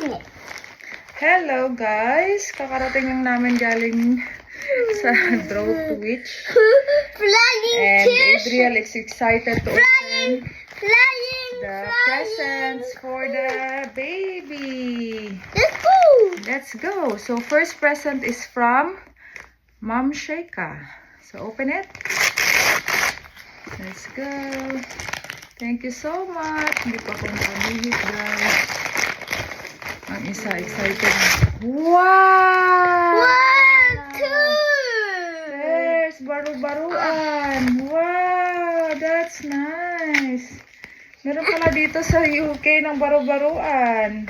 open it. Hello guys! Kakarating lang namin galing sa Draw to Witch. Flying And kiss. Adriel is excited to Flying, open flying, the flying. presents for the baby. Let's go. Let's go! So first present is from Mom Sheikah. So open it. Let's go! Thank you so much! Hindi pa ako nakabihit guys. Ang isa excited. Wow! One, two. There's baru-baruan. Wow, that's nice. Meron pala dito sa UK ng baru-baruan.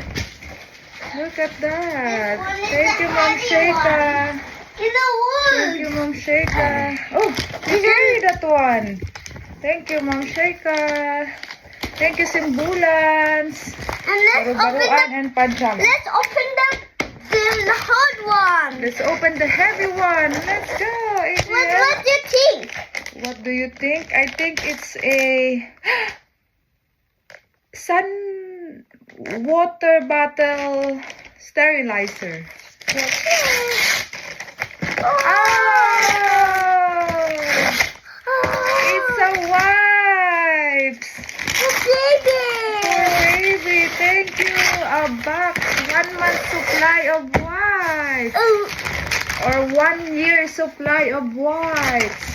Look at that. Thank you, Mom Sheikah. In the wood. Thank you, Mom Sheikah. Oh, you carry that one. Thank you, Mom Sheikah. Thank you, Simbulans. And let's open Baru-baruan and pajama. Let's open the hard one. Let's open the heavy one. Let's go, Adriel. What do you think? What do you think? I think it's a sun water bottle sterilizer. Oh! It's a wipes. Baby. For baby, thank you. A box, 1 month supply of wipes. Or 1 year supply of wipes.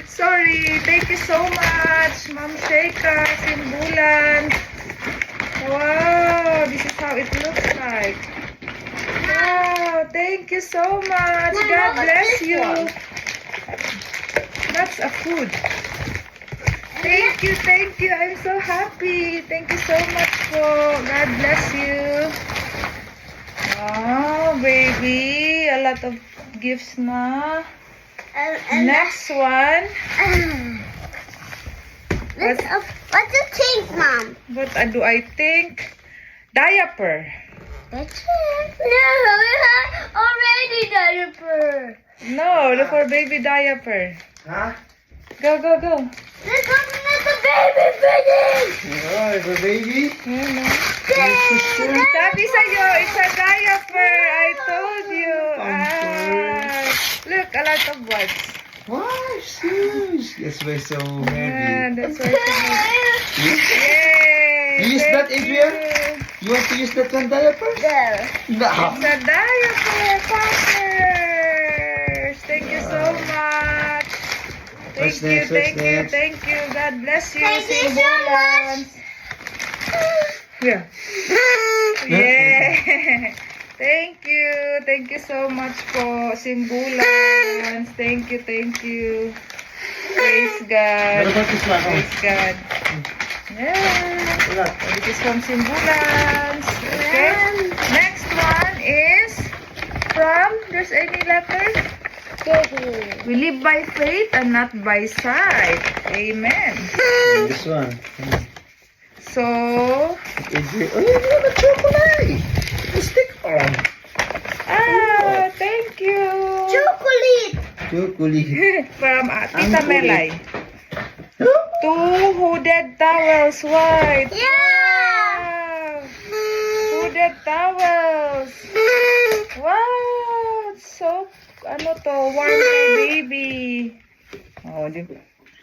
Sorry, thank you so much, Mom Sheikah, Simbulan. Wow, this is how it looks like. Wow, thank you so much. God bless you. That's a food. Thank you, thank you. I'm so happy. Thank you so much po. God bless you. Wow, baby. A lot of gifts na. Next one. What do you think, Mom? What do I think? Diaper. That's it. No, we have already diaper. No, look for baby diaper. Huh? Go, go, go. Let's open the baby finish. Oh, it's a baby? Sabi sa'yo, it's a diaper. I told you. Look, a lot of wipes. Wow, huge. That's why so Yeah, heavy. that's why it's heavy. Yay! You use Thank that, Adriel? you. You want to use that one diaper? No. It's a diaper, Pampers. Thank you so much. Thank What's you, next? What's thank you, next? thank you. God bless you. Thank you so Simbulan. Yeah. Yeah. Thank you so much po, Simbulan. Thank you, thank you. Praise God. What about this one? Praise God. Yeah. This is from Simbulans. Okay. Next one is from, there's any letter? We live by faith and not by sight. Amen. This one. So, Adriel. Oh, you have a chocolate. Stick on. thank you. Chocolate. Chocolate. From Tita Ang Melay. 2 hooded towels, white. Yeah. Wow. Hooded towels. Wow. So, ano to? Warm kay baby. Oh,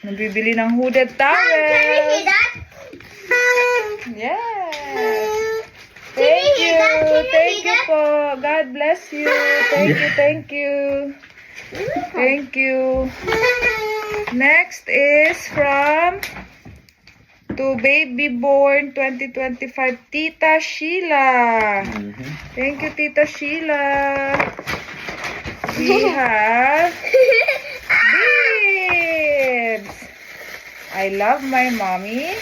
nabibili ng hooded Can we towels. see that? Yes. Can we Thank see you. that? Can we Thank see you that? po. God bless you. Thank you, thank you. Thank you. Next is from to baby born 2025 Tita Sheila. Thank you, Tita Sheila. We have bibs. I love my mommy.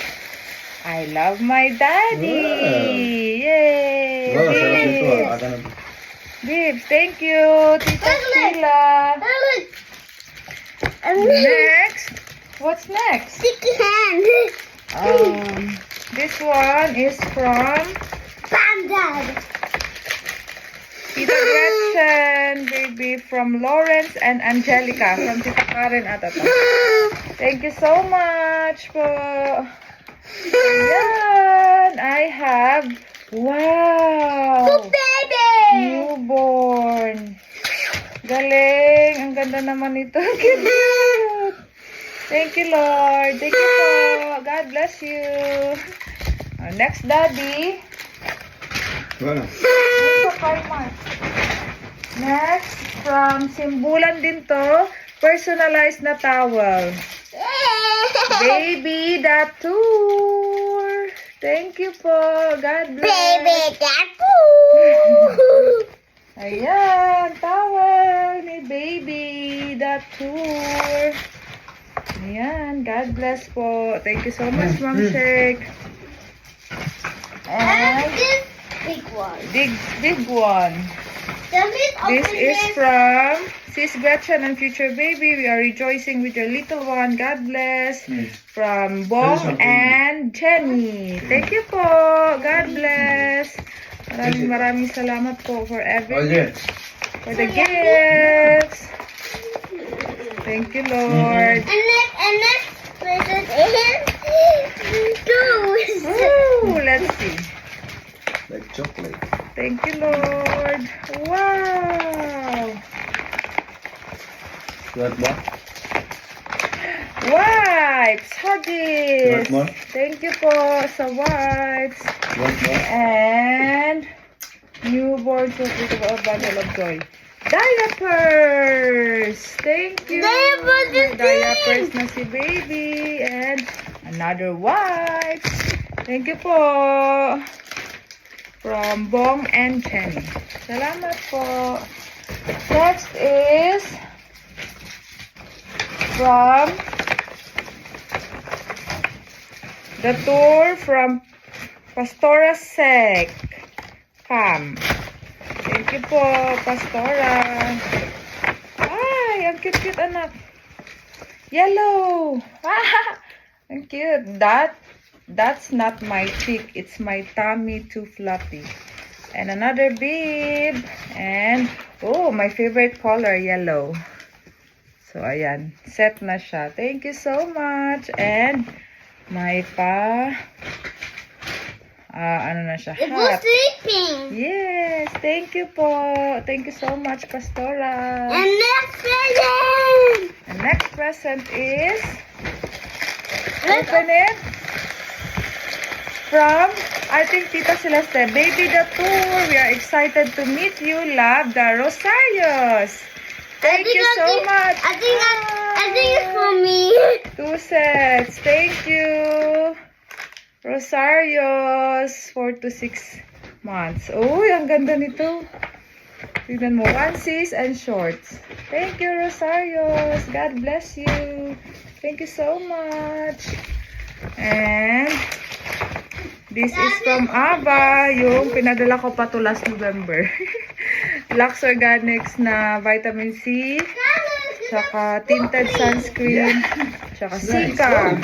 I love my daddy. Wow. Yay! Wow, sarap nito. Bibs. Ata na. Bibs, thank you, Tita Sheila. Next, what's next? Sticky hand. This one is from Bam, Dad. Tita Gretchen, baby, from Lawrence and Angelica, from Tita Karen ata to. Thank you so much po. Ayan, I have Wow! Baby! Newborn. Galing. Ang ganda naman ito. Cute. Thank you, Lord. Thank you po. God bless you. Next, Daddy. Wala. Next, from Simbulan din to. Personalized na towel. Baby Datur. Thank you po. God bless. Baby Dapu! Ayan, towel ni Baby Datur. Ayan, God bless po. Thank you so much, Ma'am Shake. And And this big one. big one. Does it This open is this? from Sis Gretchen and Future Baby. We are rejoicing with your little one. God bless. From Bong and Jenny. Thank you po. God bless. Maraming salamat po for Oh, everything. yeah. For the gifts. Thank you, Lord. And next present is shoes. Ooh, let's see. Like chocolate. Thank you, Lord. Wow. You want more? Wipes. You Huggies. want more? Thank you po sa wipes. You want more? And newborn chocolate of bundle of joy. Diapers. Thank you. Diapers is Diapers na si baby. And another wipes. Thank you po. From Bong and Jenny. Salamat po. Next is from the tour from Pastora Sec. Cam. Thank you po, Pastora. Ay, ang cute-cute anak. Yellow. Ah, ang cute. That's not my cheek. It's my tummy too fluffy. And another bib. And, oh, my favorite color, yellow. So, ayan. Set na siya. Thank you so much. And, may ano na siya? It was Hat. sleeping. Yes. Thank you po. Thank you so much, Pastora. And next present. The next present is, open it. From, I think, Tita Celeste, Baby the Tour. We are excited to meet you. Love, the Rosarios. Thank you so much. I think it's for me. 2 sets. Thank you. Rosarios, 4 to 6 months. Uy, ang ganda nito. Tignan mo, onesies and shorts. Thank you, Rosarios. God bless you. Thank you so much. And this is from Ava, yung pinadala ko pa to last November. Lux Organics na vitamin C, tsaka tinted sunscreen, tsaka Sika.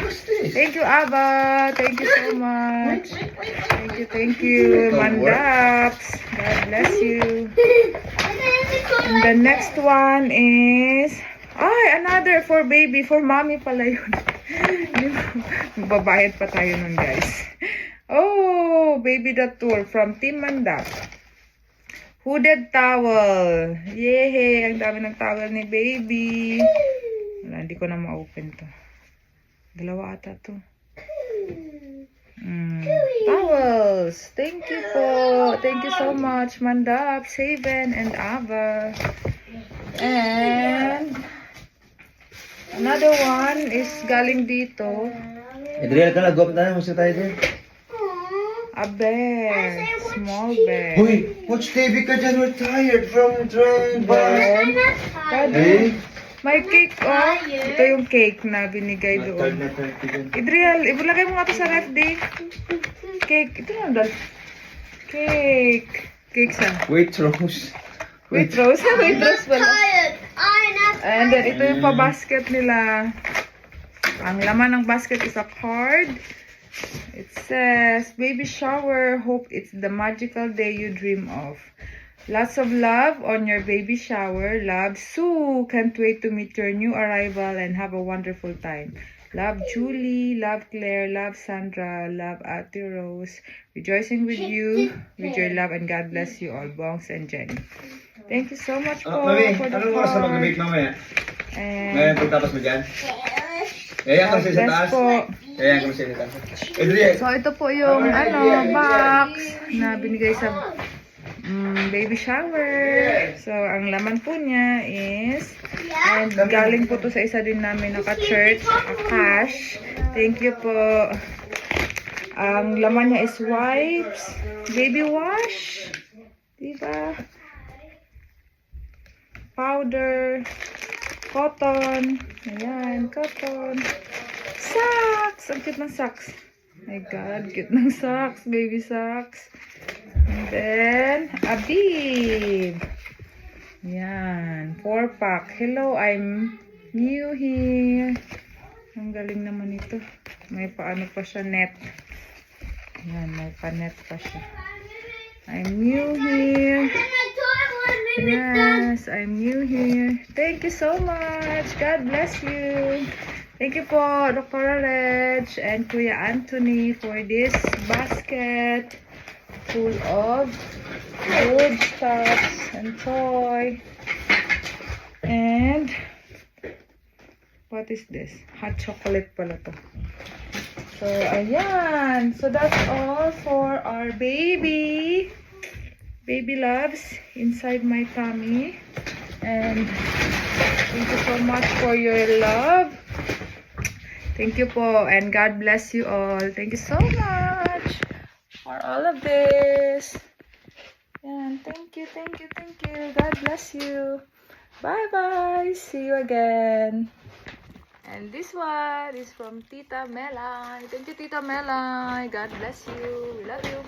Thank you, Ava. Thank you so much. Thank you. Mandaps. God bless you. And the next one is, another for baby. For mommy pala yun. Babayad pa tayo nun, guys. Oh, Baby the Tour from Team Mandap. Hooded towel. Yay! Ang dami ng towel ni baby. Wala, hindi ko na ma-open to. Dalawa ata to. Towels. Thank you po. Thank you so much, Mandap, Saben, and Ava. And another one is galing dito. Adriel ka na, go na mo sa tayo din. A bear. Small bear. Hoy, watch TV ka dyan. We're tired from trying Then, Hey? may cake, oh. Ito yung cake na binigay doon. Idriel, ibulagay mo nga ito sa ref, Dave. Cake. Ito na, dal. Cake. Cake sa. Waitrose. Waitrose. Waitrose pala. Tired. And then, ito yung pa-basket nila. Ang laman ng basket is a card. It says, baby shower, hope it's the magical day you dream of. Lots of love on your baby shower. Love, Sue. Can't wait to meet your new arrival and have a wonderful time. Love Julie, love Claire, love Sandra, love Ate Rose. Rejoicing with you, with your love, and God bless you all, Bongs and Jenny. Thank you so much po Mami, for the anong oras na mag-bake card. mamaya? And Ngayon pagtapos mo dyan? Kaya God kasi sa bless taas. po. Kaya kasi sa taas. Adrian. So, ito po yung box na binigay sa baby shower. So, ang laman po niya is, and galing po to sa isa din namin naka-church, cash. Thank you po. Ang laman niya is wipes, baby wash, diba? Powder, cotton, ayan, cotton, socks, ang cute ng socks. My God, cute ng socks, baby socks. And then, a bib. Yan. 4-pack. Hello, I'm new here. Ang galing naman ito. May paano pa siya, net. Yan, may pa-net pa siya. I'm new here. Yes, I'm new here. Thank you so much. God bless you. Thank you po, Dr. Reg and Kuya Anthony for this basket full of good stuff and toy. And what is this? Hot chocolate pala to. So, ayan. So, that's all for our baby loves inside my tummy. And thank you so much for your love. Thank you po, and God bless you all. Thank you so much for all of this. And thank you, thank you, thank you. God bless you. Bye-bye. See you again. And this one is from Tita Melay. Thank you, Tita Melay. God bless you. We love you.